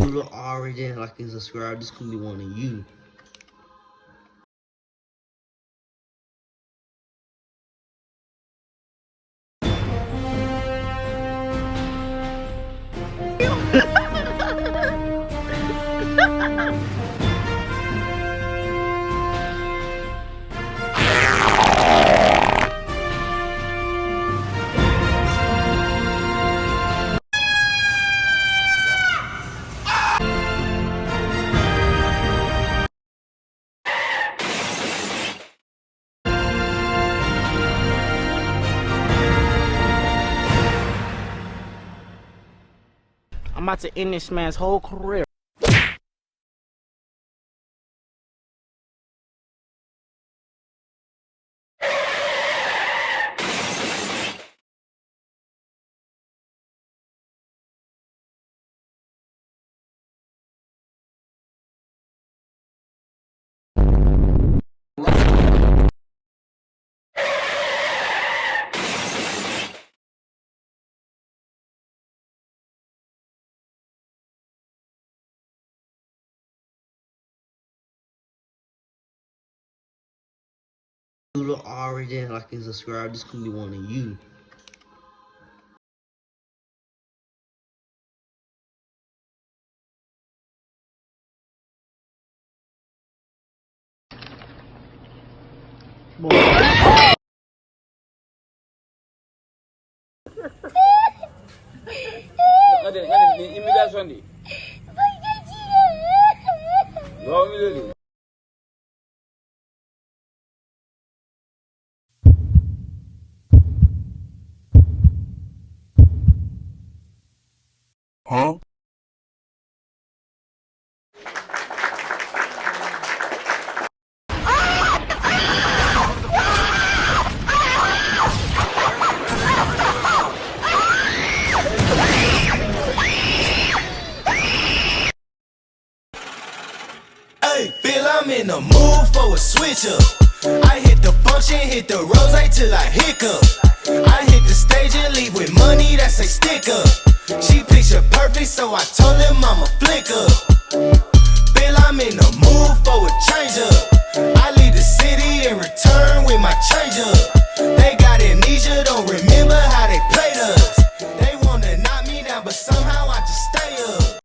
You already didn't like and subscribe. This could be one of you. I'm about to end this man's whole career. You already didn't like and subscribe. This could be one of you. Immigration di. Go immediately. Huh? Hey, feel I'm in the mood for a switch up. I hit the function, hit the rose till I hiccup. I hit the stage and leave with money that's a stick up. She picture perfect, so I told him I'ma flick up. Feel I'm in the mood for a change up.